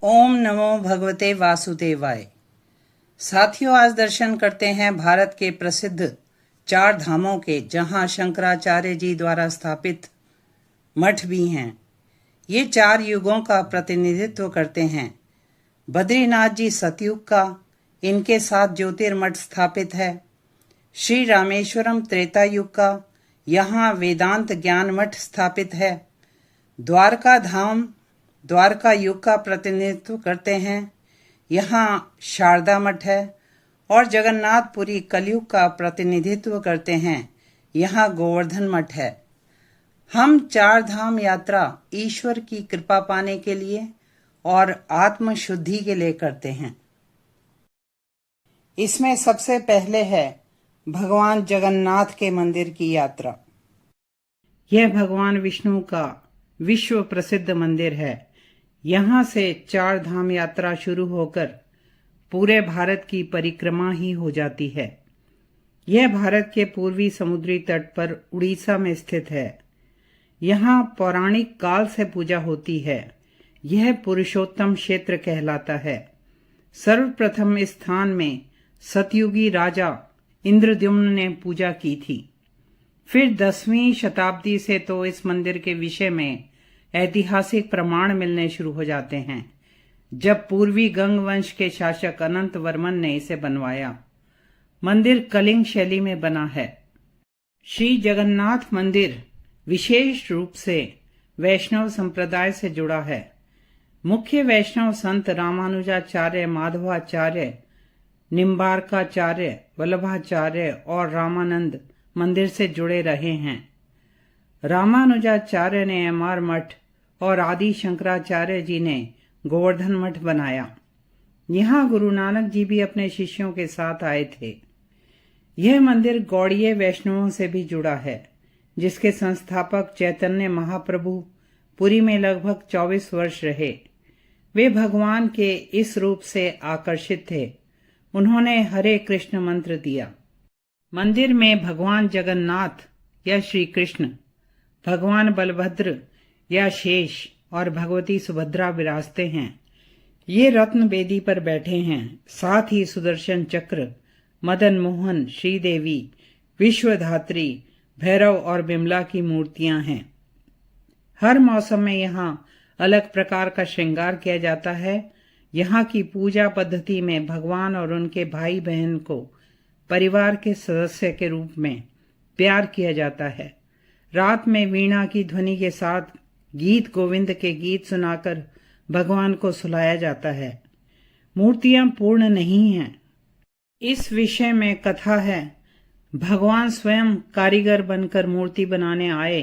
ओम नमो भगवते वासुदेवाय। साथियों, आज दर्शन करते हैं भारत के प्रसिद्ध 4 धामों के, जहां शंकराचार्य जी द्वारा स्थापित मठ भी हैं। ये 4 युगों का प्रतिनिधित्व करते हैं। बद्रीनाथ जी सतयुग का, इनके साथ ज्योतिर्मठ स्थापित है। श्री रामेश्वरम त्रेता युग का, यहाँ वेदांत ज्ञान मठ स्थापित है। द्वारका धाम द्वारका युग का प्रतिनिधित्व करते हैं, यहाँ शारदा मठ है। और जगन्नाथपुरी कलयुग का प्रतिनिधित्व करते हैं, यहाँ गोवर्धन मठ है। हम 4 धाम यात्रा ईश्वर की कृपा पाने के लिए और आत्म शुद्धि के लिए करते हैं। इसमें सबसे पहले है भगवान जगन्नाथ के मंदिर की यात्रा। यह भगवान विष्णु का विश्व प्रसिद्ध मंदिर है। यहाँ से 4 धाम यात्रा शुरू होकर पूरे भारत की परिक्रमा ही हो जाती है। यह भारत के पूर्वी समुद्री तट पर उड़ीसा में स्थित है। यहाँ पौराणिक काल से पूजा होती है। यह पुरुषोत्तम क्षेत्र कहलाता है। सर्वप्रथम इस स्थान में सतयुगी राजा इंद्रद्युम्न ने पूजा की थी। फिर 10वीं शताब्दी से तो इस मंदिर के विषय में ऐतिहासिक प्रमाण मिलने शुरू हो जाते हैं, जब पूर्वी गंग वंश के शासक अनंत वर्मन ने इसे बनवाया। मंदिर कलिंग शैली में बना है। श्री जगन्नाथ मंदिर विशेष रूप से वैष्णव संप्रदाय से जुड़ा है। मुख्य वैष्णव संत रामानुजाचार्य, माधवाचार्य, निम्बार्काचार्य, वल्लभाचार्य और रामानंद मंदिर से जुड़े रहे हैं। रामानुजाचार्य ने एमार मठ और आदि शंकराचार्य जी ने गोवर्धन मठ बनाया। यहाँ गुरु नानक जी भी अपने शिष्यों के साथ आए थे। यह मंदिर गौड़ीय वैष्णवों से भी जुड़ा है, जिसके संस्थापक चैतन्य महाप्रभु पुरी में लगभग 24 वर्ष रहे। वे भगवान के इस रूप से आकर्षित थे। उन्होंने हरे कृष्ण मंत्र दिया। मंदिर में भगवान जगन्नाथ या श्री कृष्ण, भगवान बलभद्र या शेष और भगवती सुभद्रा विराजते हैं। ये रत्न बेदी पर बैठे हैं। साथ ही सुदर्शन चक्र, मदन मोहन, श्रीदेवी, विश्वधात्री, भैरव और बिमला की मूर्तियां हैं। हर मौसम में यहाँ अलग प्रकार का श्रृंगार किया जाता है। यहाँ की पूजा पद्धति में भगवान और उनके भाई बहन को परिवार के सदस्य के रूप में प्यार किया जाता है। रात में वीणा की ध्वनि के साथ गीत गोविंद के गीत सुनाकर भगवान को सुलाया जाता है। मूर्तियां पूर्ण नहीं हैं। इस विषय में कथा है। भगवान स्वयं कारीगर बनकर मूर्ति बनाने आए,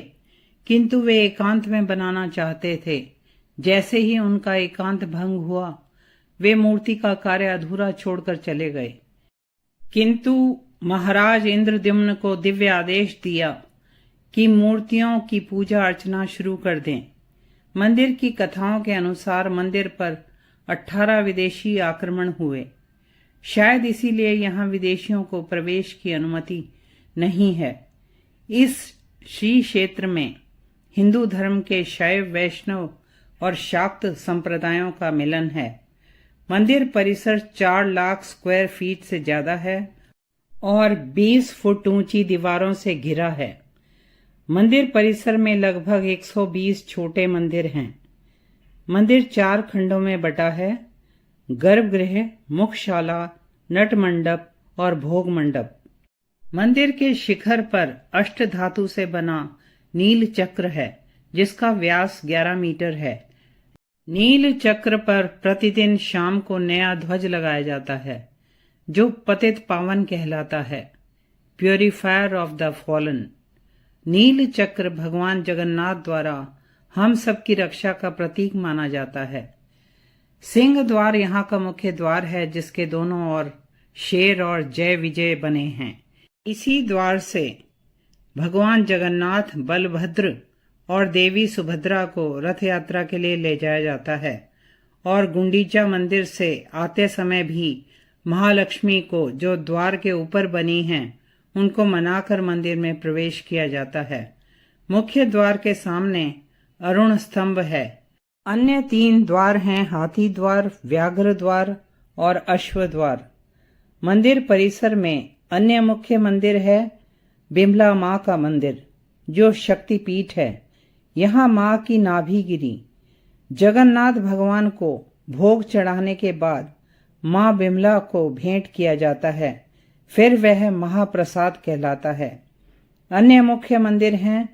किंतु वे एकांत में बनाना चाहते थे। जैसे ही उनका एकांत भंग हुआ, वे मूर्ति का कार्य अधूरा छोड़कर चले गए। किंतु महाराज इंद्रद्युम्न को दिव्य आदेश दिया कि मूर्तियों की पूजा अर्चना शुरू कर दें। मंदिर की कथाओं के अनुसार मंदिर पर 18 विदेशी आक्रमण हुए। शायद इसीलिए यहाँ विदेशियों को प्रवेश की अनुमति नहीं है। इस श्री क्षेत्र में हिंदू धर्म के शैव, वैष्णव और शाक्त संप्रदायों का मिलन है। मंदिर परिसर 4 लाख स्क्वायर फीट से ज्यादा है और 20 फुट ऊंची दीवारों से घिरा है। मंदिर परिसर में लगभग 120 छोटे मंदिर हैं। मंदिर 4 खंडों में बटा है: गर्भगृह, मुखशाला, नट मंडप और भोग मंडप। मंदिर के शिखर पर अष्ट धातु से बना नील चक्र है, जिसका व्यास 11 मीटर है। नील चक्र पर प्रतिदिन शाम को नया ध्वज लगाया जाता है, जो पतित पावन कहलाता है, प्योरीफायर ऑफ द फॉलन। नील चक्र भगवान जगन्नाथ द्वारा हम सबकी रक्षा का प्रतीक माना जाता है। सिंह द्वार यहाँ का मुख्य द्वार है, जिसके दोनों ओर शेर और जय विजय बने हैं। इसी द्वार से भगवान जगन्नाथ, बलभद्र और देवी सुभद्रा को रथ यात्रा के लिए ले जाया जाता है। और गुंडीचा मंदिर से आते समय भी महालक्ष्मी को, जो द्वार के ऊपर बनी हैं, उनको मनाकर मंदिर में प्रवेश किया जाता है। मुख्य द्वार के सामने अरुण स्तंभ है। अन्य 3 द्वार हैं हाथी द्वार, व्याघ्र द्वार और अश्व द्वार। मंदिर परिसर में अन्य मुख्य मंदिर है बिमला माँ का मंदिर, जो शक्तिपीठ है। यहाँ माँ की नाभि गिरी। जगन्नाथ भगवान को भोग चढ़ाने के बाद माँ बिमला को भेंट किया जाता है, फिर वह महाप्रसाद कहलाता है। अन्य मुख्य मंदिर हैं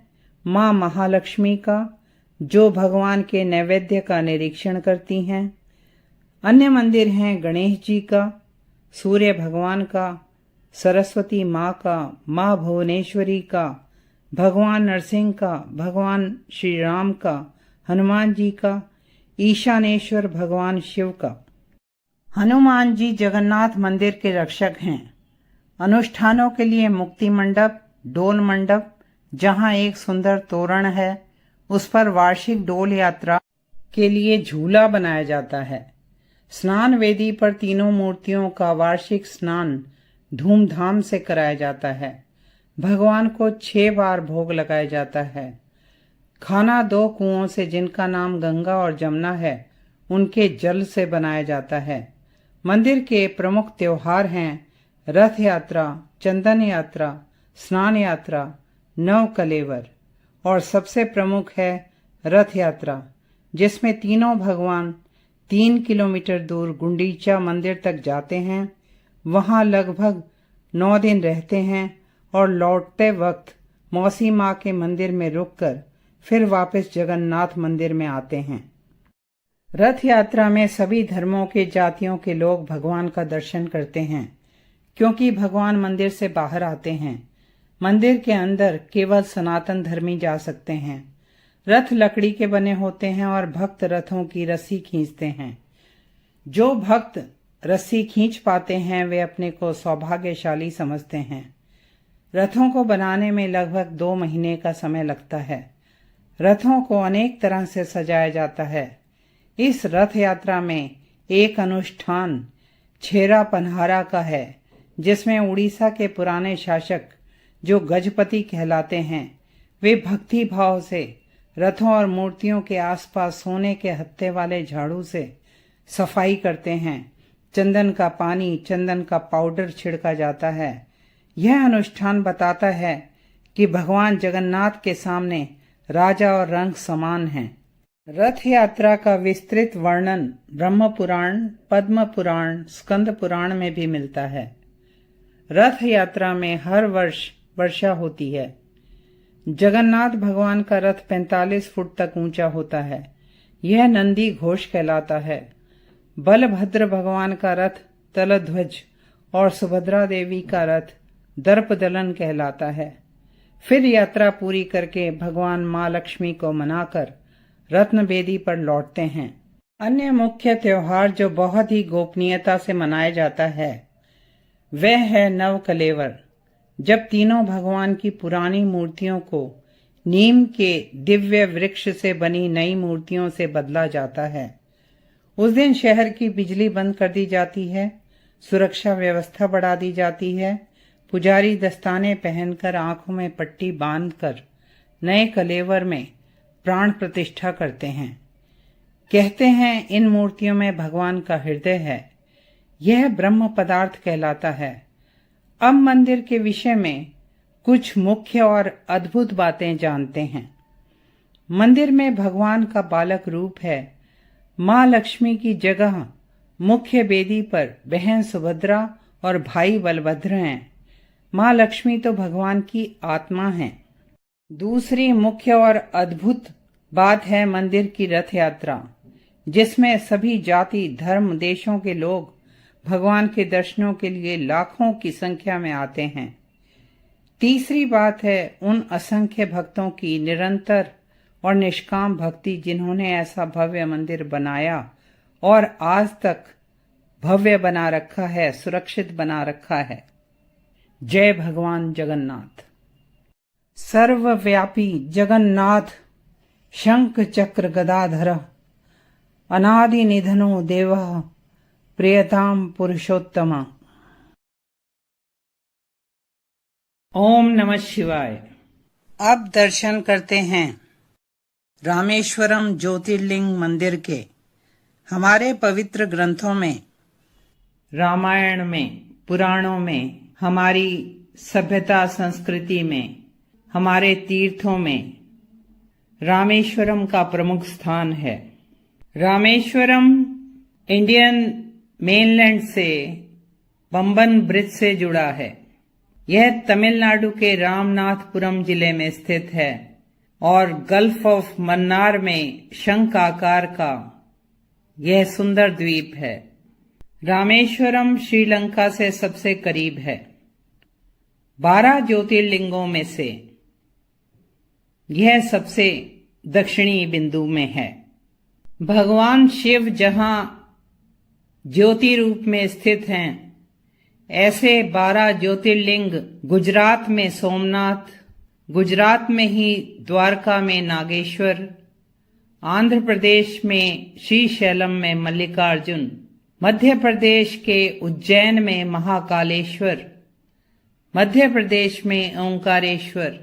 माँ महालक्ष्मी का, जो भगवान के नैवेद्य का निरीक्षण करती हैं। अन्य मंदिर हैं गणेश जी का, सूर्य भगवान का, सरस्वती माँ का, माँ भुवनेश्वरी का, भगवान नरसिंह का, भगवान श्री राम का, हनुमान जी का, ईशानेश्वर भगवान शिव का। हनुमान जी जगन्नाथ मंदिर के रक्षक हैं। अनुष्ठानों के लिए मुक्ति मंडप, डोल मंडप, जहाँ एक सुंदर तोरण है, उस पर वार्षिक डोल यात्रा के लिए झूला बनाया जाता है। स्नान वेदी पर तीनों मूर्तियों का वार्षिक स्नान धूमधाम से कराया जाता है। भगवान को 6 बार भोग लगाया जाता है। खाना 2 कुओं से, जिनका नाम गंगा और जमुना है, उनके जल से बनाया जाता है। मंदिर के प्रमुख त्योहार हैं रथ यात्रा, चंदन यात्रा, स्नान यात्रा, नव कलेवर, और सबसे प्रमुख है रथ यात्रा, जिसमें तीनों भगवान 3 किलोमीटर दूर गुंडीचा मंदिर तक जाते हैं। वहां लगभग 9 दिन रहते हैं और लौटते वक्त मौसी माँ के मंदिर में रुककर फिर वापस जगन्नाथ मंदिर में आते हैं। रथ यात्रा में सभी धर्मों के, जातियों के लोग भगवान का दर्शन करते हैं, क्योंकि भगवान मंदिर से बाहर आते हैं। मंदिर के अंदर केवल सनातन धर्मी जा सकते हैं। रथ लकड़ी के बने होते हैं और भक्त रथों की रस्सी खींचते हैं। जो भक्त रस्सी खींच पाते हैं वे अपने को सौभाग्यशाली समझते हैं। रथों को बनाने में लगभग 2 महीने का समय लगता है। रथों को अनेक तरह से सजाया जाता है। इस रथ यात्रा में एक अनुष्ठान छेरा पन्हारा का है, जिसमें उड़ीसा के पुराने शासक, जो गजपति कहलाते हैं, वे भक्ति भाव से रथों और मूर्तियों के आसपास सोने के हत्थे वाले झाड़ू से सफाई करते हैं। चंदन का पानी, चंदन का पाउडर छिड़का जाता है। यह अनुष्ठान बताता है कि भगवान जगन्नाथ के सामने राजा और रंग समान हैं। रथ यात्रा का विस्तृत वर्णन ब्रह्म पुराण, पद्म पुराण, स्कंद पुराण में भी मिलता है। रथ यात्रा में हर वर्ष वर्षा होती है। जगन्नाथ भगवान का रथ 45 फुट तक ऊंचा होता है। यह नंदी घोष कहलाता है। बलभद्र भगवान का रथ तलध्वज और सुभद्रा देवी का रथ दर्पदलन कहलाता है। फिर यात्रा पूरी करके भगवान माँ लक्ष्मी को मनाकर रत्न बेदी पर लौटते हैं। अन्य मुख्य त्योहार जो बहुत ही गोपनीयता से मनाया जाता है वह है नव कलेवर, जब तीनों भगवान की पुरानी मूर्तियों को नीम के दिव्य वृक्ष से बनी नई मूर्तियों से बदला जाता है। उस दिन शहर की बिजली बंद कर दी जाती है, सुरक्षा व्यवस्था बढ़ा दी जाती है। पुजारी दस्ताने पहनकर, आंखों में पट्टी बांधकर नए कलेवर में प्राण प्रतिष्ठा करते हैं। कहते हैं इन मूर्तियों में भगवान का हृदय है। यह ब्रह्म पदार्थ कहलाता है। अब मंदिर के विषय में कुछ मुख्य और अद्भुत बातें जानते हैं। मंदिर में भगवान का बालक रूप है। माँ लक्ष्मी की जगह मुख्य वेदी पर बहन सुभद्रा और भाई बलभद्र हैं। माँ लक्ष्मी तो भगवान की आत्मा है। दूसरी मुख्य और अद्भुत बात है मंदिर की रथ यात्रा, जिसमें सभी जाति, धर्म, देशों के लोग भगवान के दर्शनों के लिए लाखों की संख्या में आते हैं। तीसरी बात है उन असंख्य भक्तों की निरंतर और निष्काम भक्ति, जिन्होंने ऐसा भव्य मंदिर बनाया और आज तक भव्य बना रखा है, सुरक्षित बना रखा है। जय भगवान जगन्नाथ। सर्वव्यापी जगन्नाथ शंख चक्र गदाधर अनादि निधनो देवः प्रियताम पुरुषोत्तम। ओम नमः शिवाय। अब दर्शन करते हैं रामेश्वरम ज्योतिर्लिंग मंदिर के हमारे पवित्र ग्रंथों में, रामायण में, पुराणों में, हमारी सभ्यता संस्कृति में, हमारे तीर्थों में रामेश्वरम का प्रमुख स्थान है। रामेश्वरम इंडियन मेनलैंड से बम्बन ब्रिज से जुड़ा है। यह तमिलनाडु के रामनाथपुरम जिले में स्थित है और गल्फ ऑफ मन्नार में शंख आकार का यह सुंदर द्वीप है। रामेश्वरम श्रीलंका से सबसे करीब है। 12 ज्योतिर्लिंगों में से यह सबसे दक्षिणी बिंदु में है। भगवान शिव जहां ज्योति रूप में स्थित हैं, ऐसे 12 ज्योतिर्लिंग गुजरात में सोमनाथ, गुजरात में ही द्वारका में नागेश्वर, आंध्र प्रदेश में श्रीशैलम में मल्लिकार्जुन, मध्य प्रदेश के उज्जैन में महाकालेश्वर, मध्य प्रदेश में ओंकारेश्वर,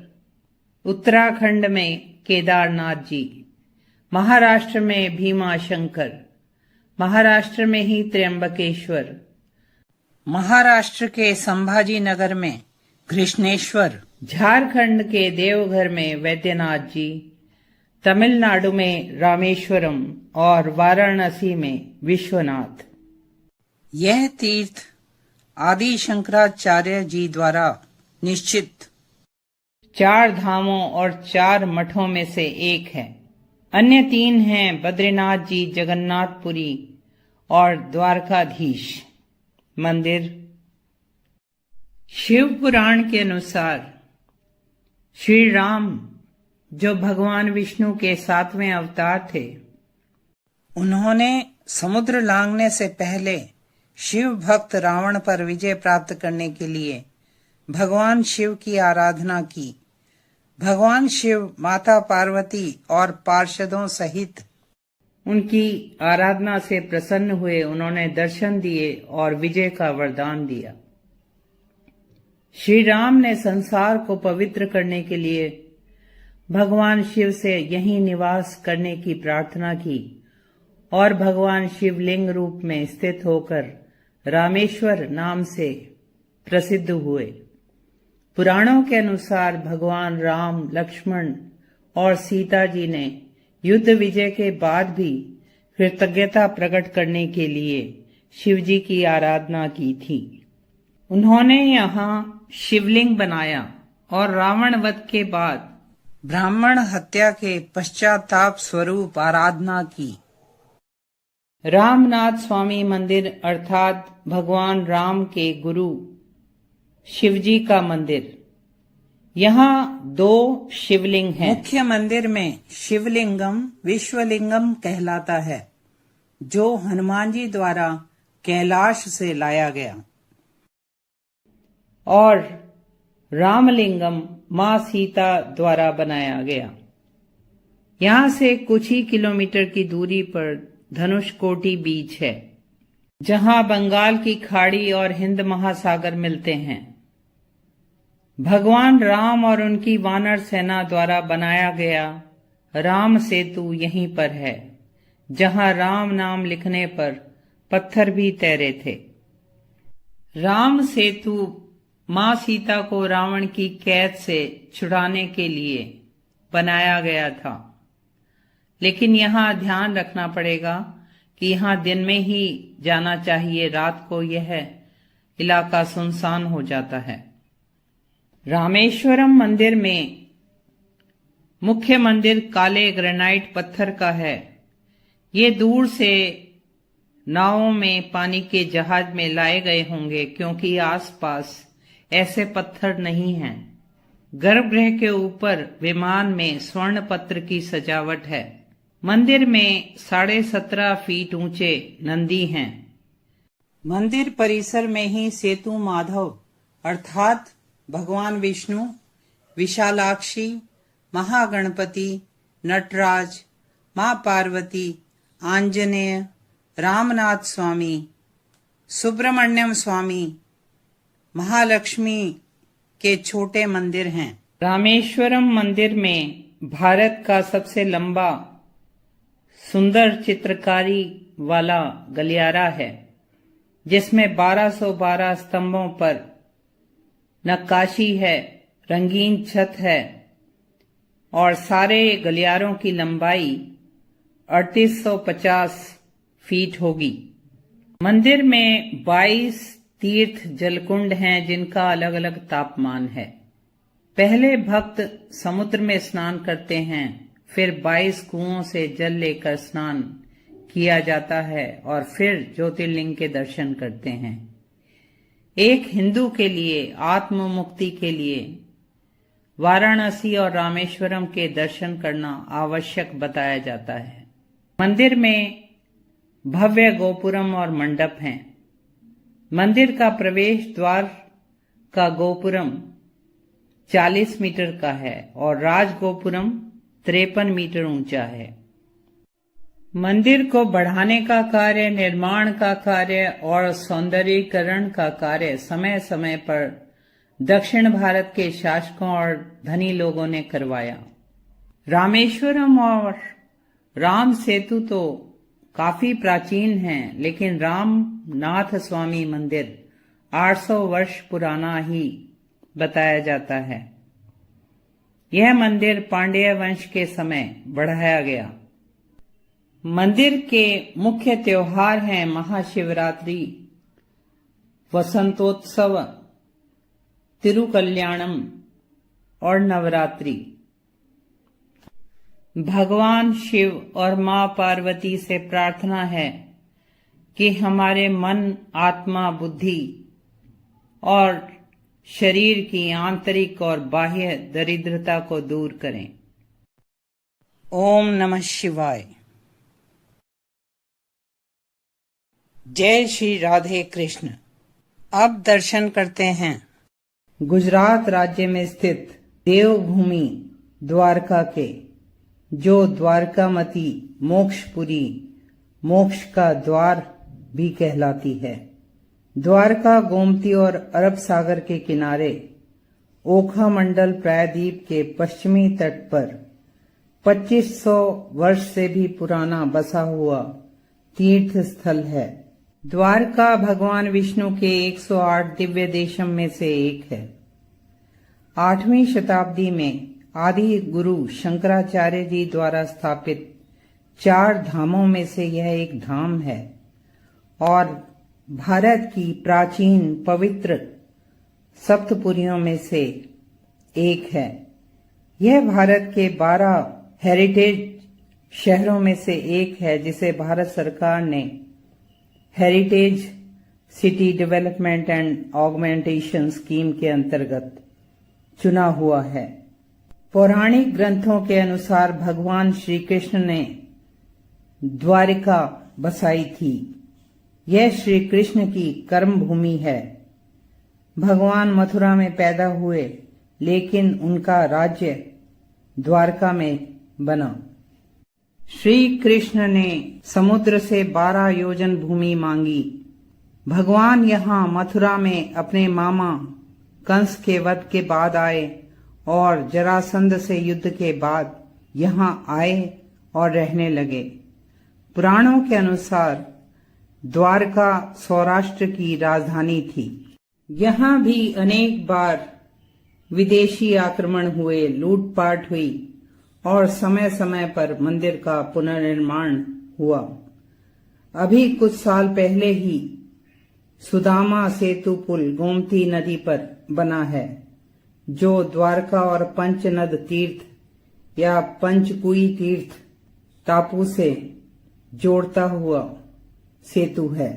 उत्तराखंड में केदारनाथ जी, महाराष्ट्र में भीमाशंकर, महाराष्ट्र में ही त्र्यंबकेश्वर, महाराष्ट्र के संभाजी नगर में कृष्णेश्वर, झारखंड के देवघर में वैद्यनाथ जी, तमिलनाडु में रामेश्वरम और वाराणसी में विश्वनाथ। यह तीर्थ आदि शंकराचार्य जी द्वारा निश्चित 4 धामों और 4 मठों में से एक है। अन्य 3 हैं बद्रीनाथ जी, जगन्नाथपुरी और द्वारकाधीश मंदिर। शिव पुराण के अनुसार श्री राम, जो भगवान विष्णु के 7वें अवतार थे, उन्होंने समुद्र लांघने से पहले शिव भक्त रावण पर विजय प्राप्त करने के लिए भगवान शिव की आराधना की। भगवान शिव माता पार्वती और पार्षदों सहित उनकी आराधना से प्रसन्न हुए। उन्होंने दर्शन दिए और विजय का वरदान दिया। श्री राम ने संसार को पवित्र करने के लिए भगवान शिव से यहीं निवास करने की प्रार्थना की और भगवान शिवलिंग रूप में स्थित होकर रामेश्वर नाम से प्रसिद्ध हुए। पुराणों के अनुसार भगवान राम, लक्ष्मण और सीता जी ने युद्ध विजय के बाद भी कृतज्ञता प्रकट करने के लिए शिवजी की आराधना की थी। उन्होंने यहाँ शिवलिंग बनाया और रावण वध के बाद ब्राह्मण हत्या के पश्चाताप स्वरूप आराधना की। रामनाथ स्वामी मंदिर अर्थात भगवान राम के गुरु शिवजी का मंदिर। यहाँ 2 शिवलिंग हैं। मुख्य मंदिर में शिवलिंगम विश्वलिंगम कहलाता है, जो हनुमान जी द्वारा कैलाश से लाया गया, और रामलिंगम मां सीता द्वारा बनाया गया। यहाँ से कुछ ही किलोमीटर की दूरी पर धनुषकोटी बीच है, जहां बंगाल की खाड़ी और हिंद महासागर मिलते हैं। भगवान राम और उनकी वानर सेना द्वारा बनाया गया राम सेतु यहीं पर है, जहां राम नाम लिखने पर पत्थर भी तैरे थे। राम सेतु मां सीता को रावण की कैद से छुड़ाने के लिए बनाया गया था, लेकिन यहाँ ध्यान रखना पड़ेगा कि यहाँ दिन में ही जाना चाहिए, रात को यह इलाका सुनसान हो जाता है। रामेश्वरम मंदिर में मुख्य मंदिर काले ग्रेनाइट पत्थर का है। ये दूर से नावों में पानी के जहाज में लाए गए होंगे, क्योंकि आसपास ऐसे पत्थर नहीं हैं। गर्भगृह के ऊपर विमान में स्वर्ण पत्र की सजावट है। मंदिर में 17.5 फीट ऊंचे नंदी हैं। मंदिर परिसर में ही सेतु माधव अर्थात भगवान विष्णु, विशालाक्षी, महागणपति, नटराज, मां पार्वती, आंजनेय, रामनाथ स्वामी, सुब्रमण्यम स्वामी, महालक्ष्मी के छोटे मंदिर हैं। रामेश्वरम मंदिर में भारत का सबसे लंबा सुंदर चित्रकारी वाला गलियारा है, जिसमें 1212 स्तंभों पर नक्काशी है, रंगीन छत है और सारे गलियारों की लंबाई 3850 फीट होगी। मंदिर में 22 तीर्थ जलकुंड हैं जिनका अलग अलग तापमान है। पहले भक्त समुद्र में स्नान करते हैं, फिर 22 कुओं से जल लेकर स्नान किया जाता है और फिर ज्योतिर्लिंग के दर्शन करते हैं। एक हिंदू के लिए आत्म मुक्ति के लिए वाराणसी और रामेश्वरम के दर्शन करना आवश्यक बताया जाता है। मंदिर में भव्य गोपुरम और मंडप हैं। मंदिर का प्रवेश द्वार का गोपुरम 40 मीटर का है और राज गोपुरम 53 मीटर ऊंचा है। मंदिर को बढ़ाने का कार्य, निर्माण का कार्य और सौंदर्यीकरण का कार्य समय समय पर दक्षिण भारत के शासकों और धनी लोगों ने करवाया। रामेश्वरम और राम सेतु तो काफी प्राचीन हैं, लेकिन रामनाथ स्वामी मंदिर 800 वर्ष पुराना ही बताया जाता है। यह मंदिर पांड्य वंश के समय बढ़ाया गया। मंदिर के मुख्य त्योहार हैं महाशिवरात्रि, वसंतोत्सव, तिरुकल्याणम और नवरात्रि। भगवान शिव और मां पार्वती से प्रार्थना है कि हमारे मन, आत्मा, बुद्धि और शरीर की आंतरिक और बाह्य दरिद्रता को दूर करें। ओम नमः शिवाय। जय श्री राधे कृष्ण। अब दर्शन करते हैं गुजरात राज्य में स्थित देवभूमि द्वारका के, जो द्वारकामती मोक्षपुरी, मोक्ष का द्वार भी कहलाती है। द्वारका गोमती और अरब सागर के किनारे ओखा मंडल प्रायद्वीप के पश्चिमी तट पर 2500 वर्ष से भी पुराना बसा हुआ तीर्थ स्थल है। द्वारका भगवान विष्णु के 108 दिव्य देशम में से एक है। 8वीं शताब्दी में आदि गुरु शंकराचार्य जी द्वारा स्थापित 4 धामों में से यह एक धाम है और भारत की प्राचीन पवित्र सप्तपुरियों में से एक है। यह भारत के 12 हेरिटेज शहरों में से एक है, जिसे भारत सरकार ने heritage city development and augmentation scheme के अंतर्गत चुना हुआ है। पौराणिक ग्रंथों के अनुसार भगवान श्री कृष्ण ने द्वारिका बसाई थी। यह श्री कृष्ण की कर्म भूमि है। भगवान मथुरा में पैदा हुए, लेकिन उनका राज्य द्वारका में बना। श्री कृष्ण ने समुद्र से 12 योजन भूमि मांगी। भगवान यहाँ मथुरा में अपने मामा कंस के वध के बाद आए और जरासंध से युद्ध के बाद यहाँ आए और रहने लगे। पुराणों के अनुसार द्वारका सौराष्ट्र की राजधानी थी। यहाँ भी अनेक बार विदेशी आक्रमण हुए, लूटपाट हुई और समय समय पर मंदिर का पुनर्निर्माण हुआ। अभी कुछ साल पहले ही सुदामा सेतु पुल गोमती नदी पर बना है, जो द्वारका और पंचनद तीर्थ या पंचकुई तीर्थ टापू से जोड़ता हुआ सेतु है।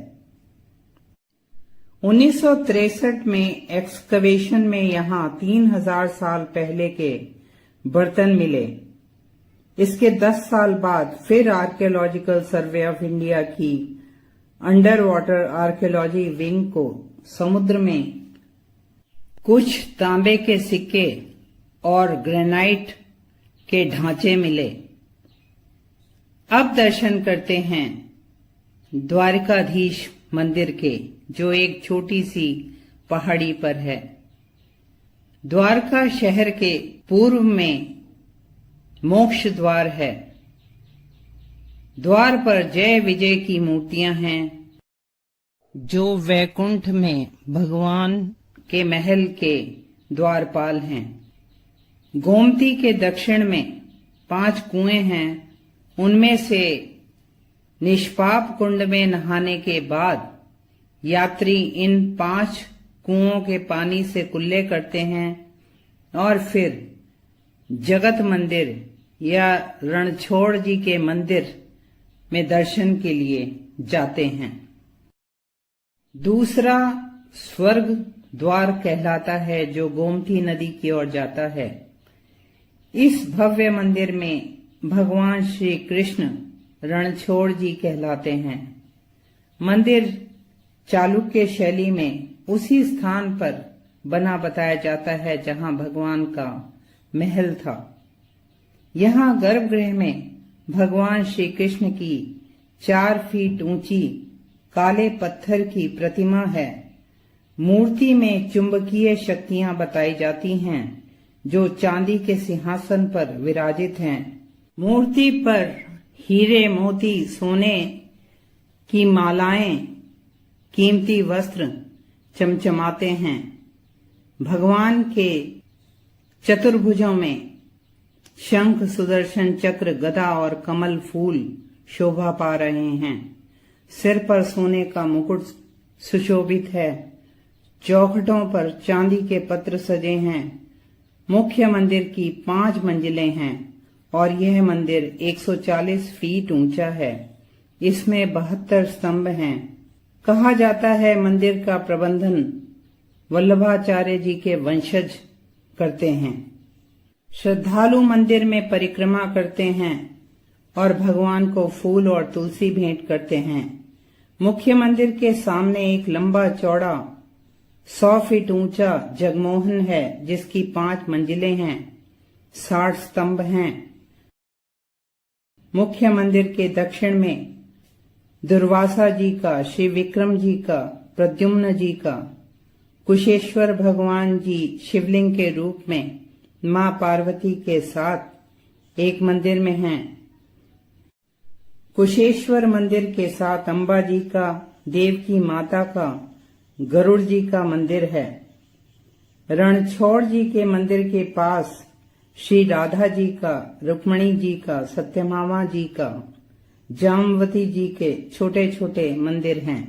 1963 में एक्सकवेशन में यहाँ 3000 साल पहले के बर्तन मिले। इसके 10 साल बाद फिर आर्कियोलॉजिकल सर्वे ऑफ इंडिया की अंडर वाटर आर्कियोलॉजी विंग को समुद्र में कुछ तांबे के सिक्के और ग्रेनाइट के ढांचे मिले। अब दर्शन करते हैं द्वारकाधीश मंदिर के, जो एक छोटी सी पहाड़ी पर है। द्वारका शहर के पूर्व में मोक्ष द्वार है। द्वार पर जय विजय की मूर्तियां हैं, जो वैकुंठ में भगवान के महल के द्वारपाल हैं। गोमती के दक्षिण में 5 कुएं हैं। उनमें से निष्पाप कुंड में नहाने के बाद यात्री इन 5 कुओं के पानी से कुल्ले करते हैं और फिर जगत मंदिर या रणछोड़ जी के मंदिर में दर्शन के लिए जाते हैं। दूसरा स्वर्ग द्वार कहलाता है, जो गोमती नदी की ओर जाता है। इस भव्य मंदिर में भगवान श्री कृष्ण रणछोड़ जी कहलाते हैं। मंदिर चालुक्य शैली में उसी स्थान पर बना बताया जाता है जहां भगवान का महल था। यहाँ गर्भगृह में भगवान श्री कृष्ण की 4 फीट ऊंची काले पत्थर की प्रतिमा है। मूर्ति में चुंबकीय शक्तियां बताई जाती हैं, जो चांदी के सिंहासन पर विराजित हैं। मूर्ति पर हीरे मोती सोने की मालाएं, कीमती वस्त्र चमचमाते हैं। भगवान के चतुर्भुजों में शंख, सुदर्शन चक्र, गदा और कमल फूल शोभा पा रहे हैं। सिर पर सोने का मुकुट सुशोभित है। चौखटों पर चांदी के पत्र सजे हैं। मुख्य मंदिर की 5 मंजिलें हैं और यह मंदिर 140 फीट ऊंचा है। इसमें 72 स्तंभ हैं। कहा जाता है मंदिर का प्रबंधन वल्लभाचार्य जी के वंशज करते हैं। श्रद्धालु मंदिर में परिक्रमा करते हैं और भगवान को फूल और तुलसी भेंट करते हैं। मुख्य मंदिर के सामने एक लंबा चौड़ा 100 फीट ऊंचा जगमोहन है, जिसकी 5 मंजिलें हैं, 60 स्तंभ हैं। मुख्य मंदिर के दक्षिण में दुर्वासा जी का, श्री विक्रम जी का, प्रद्युम्न जी का, कुशेश्वर भगवान जी शिवलिंग के रूप में मां पार्वती के साथ एक मंदिर में हैं। कुशेश्वर मंदिर के साथ अम्बा जी का, देवकी माता का, गरुड़ जी का मंदिर है। रणछोड़ जी के मंदिर के पास श्री राधा जी का, रुक्मणी जी का, सत्यभामा जी का, जामवती जी के छोटे छोटे मंदिर हैं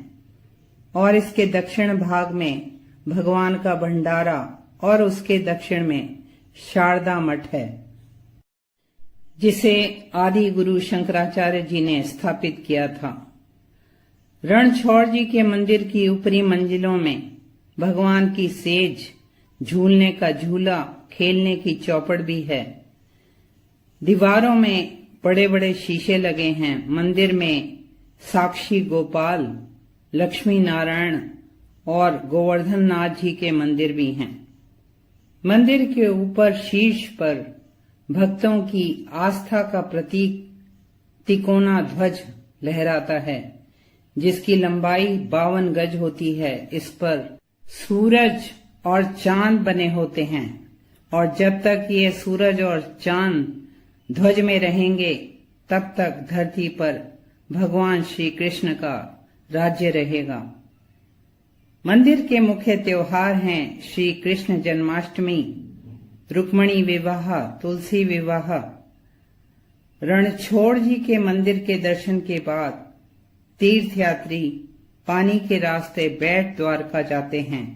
और इसके दक्षिण भाग में भगवान का भंडारा और उसके दक्षिण में शारदा मठ है, जिसे आदि गुरु शंकराचार्य जी ने स्थापित किया था। रणछोड़ जी के मंदिर की ऊपरी मंजिलों में भगवान की सेज, झूलने का झूला, खेलने की चौपड़ भी है। दीवारों में बड़े बड़े शीशे लगे हैं। मंदिर में साक्षी गोपाल, लक्ष्मी नारायण और गोवर्धन नाथ जी के मंदिर भी हैं। मंदिर के ऊपर शीर्ष पर भक्तों की आस्था का प्रतीक तिकोना ध्वज लहराता है, जिसकी लंबाई 52 गज होती है। इस पर सूरज और चांद बने होते हैं और जब तक ये सूरज और चांद ध्वज में रहेंगे, तब तक धरती पर भगवान श्री कृष्ण का राज्य रहेगा। मंदिर के मुख्य त्योहार हैं श्री कृष्ण जन्माष्टमी, रुक्मणी विवाह, तुलसी विवाह। रणछोड़ जी के मंदिर के दर्शन के बाद तीर्थयात्री पानी के रास्ते बैठ द्वारका जाते हैं।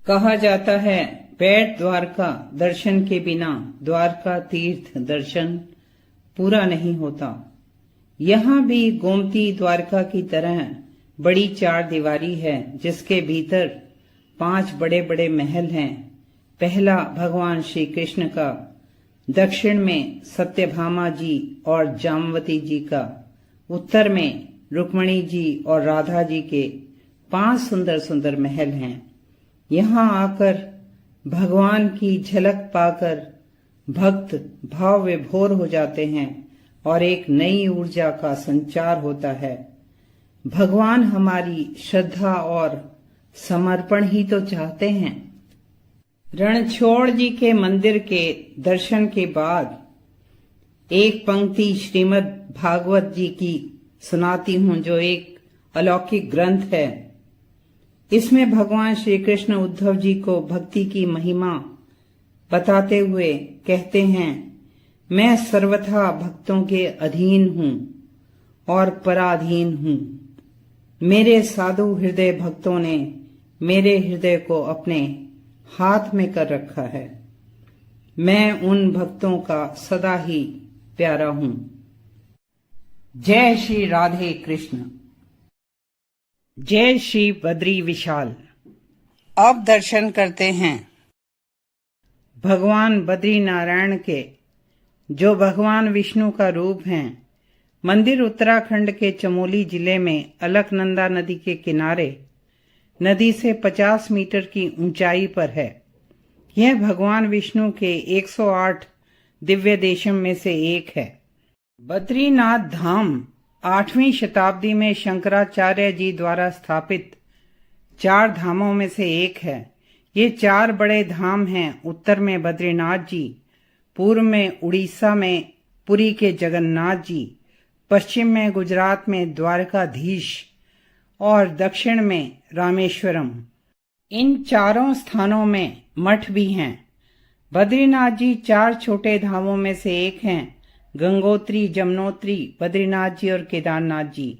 कहा जाता है, बैठ द्वारका दर्शन के बिना द्वारका तीर्थ दर्शन पूरा नहीं होता। यहाँ भी गोमती द्वारका की तरह बड़ी 4 दीवारी है, जिसके भीतर 5 बड़े बड़े महल हैं। पहला भगवान श्री कृष्ण का, दक्षिण में सत्यभामा जी और जामवती जी का, उत्तर में रुक्मणी जी और राधा जी के 5 सुंदर सुंदर महल हैं। यहाँ आकर भगवान की झलक पाकर भक्त भाव विभोर हो जाते हैं और एक नई ऊर्जा का संचार होता है। भगवान हमारी श्रद्धा और समर्पण ही तो चाहते हैं। रणछोड़ जी के मंदिर के दर्शन के बाद एक पंक्ति श्रीमद् भागवत जी की सुनाती हूँ, जो एक अलौकिक ग्रंथ है। इसमें भगवान श्री कृष्ण उद्धव जी को भक्ति की महिमा बताते हुए कहते हैं, मैं सर्वथा भक्तों के अधीन हूँ और पराधीन हूँ। मेरे साधु हृदय भक्तों ने मेरे हृदय को अपने हाथ में कर रखा है। मैं उन भक्तों का सदा ही प्यारा हूँ। जय श्री राधे कृष्ण। जय श्री बद्री विशाल। अब दर्शन करते हैं भगवान बद्री नारायण के, जो भगवान विष्णु का रूप हैं। मंदिर उत्तराखंड के चमोली जिले में अलकनंदा नदी के किनारे नदी से 50 मीटर की ऊंचाई पर है। यह भगवान विष्णु के 108 दिव्य देशम में से एक है। बद्रीनाथ धाम 8वीं शताब्दी में शंकराचार्य जी द्वारा स्थापित 4 धामों में से एक है। ये 4 बड़े धाम हैं। उत्तर में बद्रीनाथ जी, पूर्व में उड़ीसा में पुरी के जगन्नाथ जी, पश्चिम में गुजरात में द्वारकाधीश और दक्षिण में रामेश्वरम। इन चारों स्थानों में मठ भी हैं। बद्रीनाथ जी 4 छोटे धामों में से एक हैं। गंगोत्री, जमुनोत्री, बद्रीनाथ जी और केदारनाथ जी।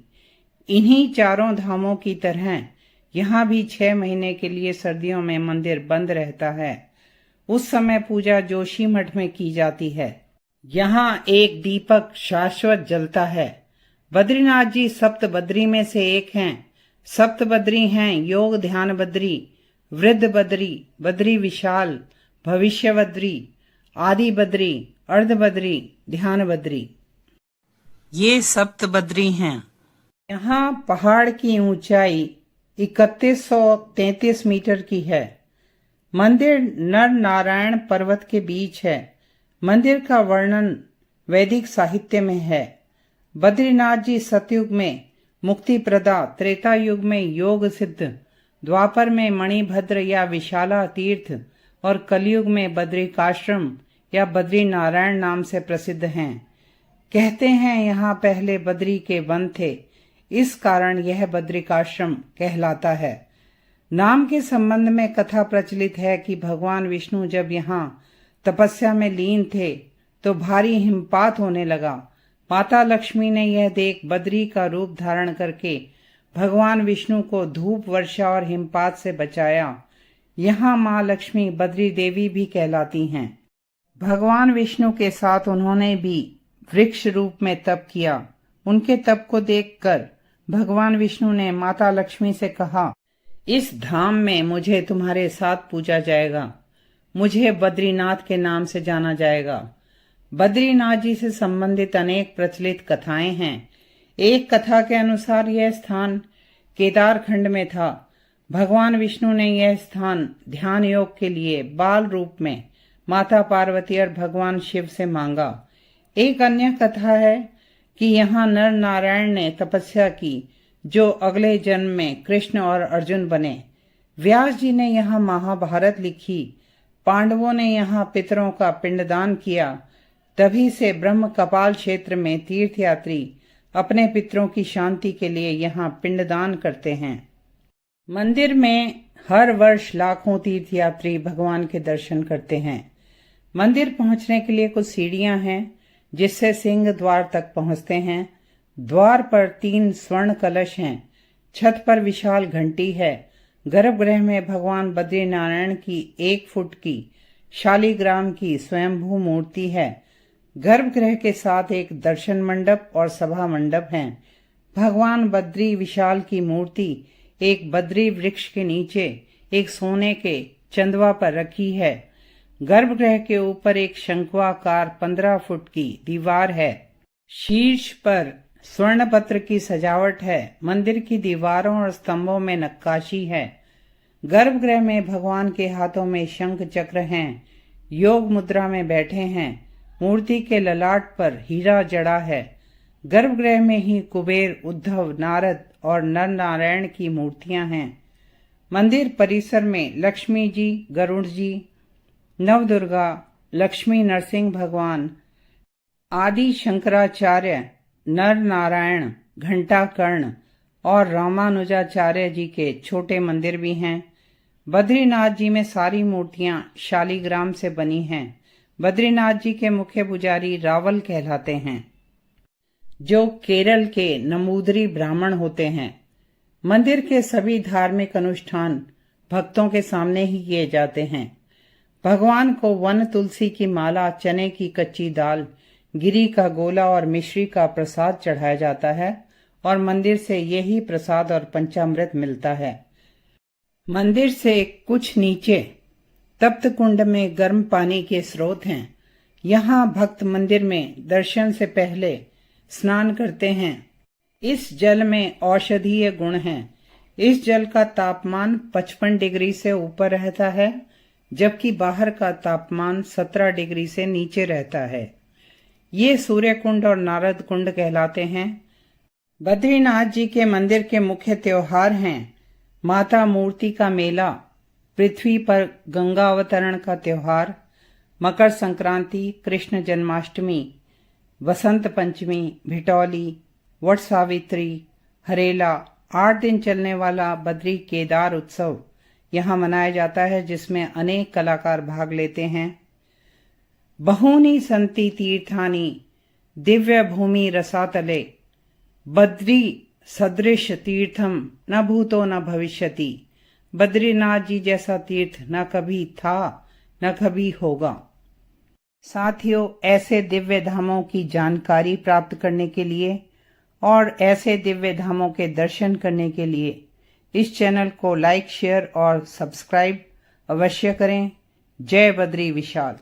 इन्हीं चारों धामों की तरह यहाँ भी 6 महीने के लिए सर्दियों में मंदिर बंद रहता है। उस समय पूजा जोशी मठ में की जाती है। यहाँ एक दीपक शाश्वत जलता है। बद्रीनाथ जी सप्त बद्री में से एक हैं। सप्त बद्री हैं योग ध्यान बद्री, वृद्ध बद्री, बद्री विशाल, भविष्य बद्री, आदि बद्री, अर्ध बद्री, ध्यान बद्री। ये सप्त बद्री हैं। यहाँ पहाड़ की ऊंचाई 3133 मीटर की है। मंदिर नर नारायण पर्वत के बीच है। मंदिर का वर्णन वैदिक साहित्य में है। बद्रीनाथ जी सतयुग में मुक्ति प्रदा, त्रेता युग में योग सिद्ध, द्वापर में मणिभद्र या विशाला तीर्थ और कलयुग में बद्रिकाश्रम या बद्री नारायण नाम से प्रसिद्ध हैं। कहते हैं यहाँ पहले बद्री के वन थे, इस कारण यह बद्रिकाश्रम कहलाता है। नाम के संबंध में कथा प्रचलित है कि भगवान विष्णु जब यहाँ तपस्या में लीन थे तो भारी हिमपात होने लगा। माता लक्ष्मी ने यह देख बद्री का रूप धारण करके भगवान विष्णु को धूप, वर्षा और हिमपात से बचाया। यहाँ माँ लक्ष्मी बद्री देवी भी कहलाती हैं। भगवान विष्णु के साथ उन्होंने भी वृक्ष रूप में तप किया। उनके तप को देखकर भगवान विष्णु ने माता लक्ष्मी से कहा, इस धाम में मुझे तुम्हारे साथ पूजा जाएगा। मुझे बद्रीनाथ के नाम से जाना जाएगा। बद्रीनाथ जी से संबंधित अनेक प्रचलित कथाएं हैं। एक कथा के अनुसार यह स्थान केदार खंड में था। भगवान विष्णु ने यह स्थान ध्यान योग के लिए बाल रूप में माता पार्वती और भगवान शिव से मांगा। एक अन्य कथा है कि यहाँ नर नारायण ने तपस्या की, जो अगले जन्म में कृष्ण और अर्जुन बने। व्यास जी ने यहाँ महाभारत लिखी। पांडवों ने यहाँ पितरों का पिंडदान किया। तभी से ब्रह्म कपाल क्षेत्र में तीर्थयात्री अपने पितरों की शांति के लिए यहाँ पिंडदान करते हैं। मंदिर में हर वर्ष लाखों तीर्थयात्री भगवान के दर्शन करते हैं। मंदिर पहुंचने के लिए कुछ सीढ़ियां हैं जिससे सिंह द्वार तक पहुंचते हैं। द्वार पर 3 स्वर्ण कलश हैं। छत पर विशाल घंटी है। गर्भगृह में भगवान बद्री नारायण की 1 फुट की शालीग्राम की स्वयंभू मूर्ति है। गर्भगृह के साथ एक दर्शन मंडप और सभा मंडप हैं। भगवान बद्री विशाल की मूर्ति एक बद्री वृक्ष के नीचे एक सोने के चंदवा पर रखी है। गर्भगृह के ऊपर एक शंक्वाकार 15 फुट की दीवार है। शीर्ष पर स्वर्ण पत्र की सजावट है। मंदिर की दीवारों और स्तंभों में नक्काशी है। गर्भगृह में भगवान के हाथों में शंख चक्र हैं। योग मुद्रा में बैठे हैं। मूर्ति के ललाट पर हीरा जड़ा है। गर्भगृह में ही कुबेर, उद्धव, नारद और नर नारायण की मूर्तियां हैं। मंदिर परिसर में लक्ष्मी जी, गरुड़ जी, नवदुर्गा, लक्ष्मी नरसिंह भगवान, आदि शंकराचार्य, नर नारायण, घंटाकर्ण और रामानुजाचार्य जी के छोटे मंदिर भी हैं। बद्रीनाथ जी में सारी मूर्तियां शालिग्राम से बनी हैं। बद्रीनाथ जी के मुख्य पुजारी रावल कहलाते हैं, जो केरल के नमूदरी ब्राह्मण होते हैं। मंदिर के सभी धार्मिक अनुष्ठान भक्तों के सामने ही किए जाते हैं। भगवान को वन तुलसी की माला, चने की कच्ची दाल, गिरी का गोला और मिश्री का प्रसाद चढ़ाया जाता है और मंदिर से यही प्रसाद और पंचामृत मिलता है। मंदिर से कुछ नीचे तप्त कुंड में गर्म पानी के स्रोत हैं। यहाँ भक्त मंदिर में दर्शन से पहले स्नान करते हैं। इस जल में औषधीय गुण हैं। इस जल का तापमान 55 डिग्री से ऊपर रहता है, जबकि बाहर का तापमान 17 डिग्री से नीचे रहता है। ये सूर्य कुंड और नारद कुंड कहलाते हैं। बद्रीनाथ जी के मंदिर के मुख्य त्योहार हैं माता मूर्ति का मेला, पृथ्वी पर गंगा अवतरण का त्योहार, मकर संक्रांति, कृष्ण जन्माष्टमी, वसंत पंचमी, भिटौली, वट सावित्री, हरेला। 8 दिन चलने वाला बद्री केदार उत्सव यहाँ मनाया जाता है, जिसमें अनेक कलाकार भाग लेते हैं। बहूनि सन्ति तीर्थानि दिव्य भूमि रसातले, बद्री सदृश तीर्थम न भूतो न भविष्यति। बद्रीनाथ जी जैसा तीर्थ न कभी था न कभी होगा। साथियों, ऐसे दिव्य धामों की जानकारी प्राप्त करने के लिए और ऐसे दिव्य धामों के दर्शन करने के लिए इस चैनल को लाइक, शेयर और सब्सक्राइब अवश्य करें। जय बद्री विशाल।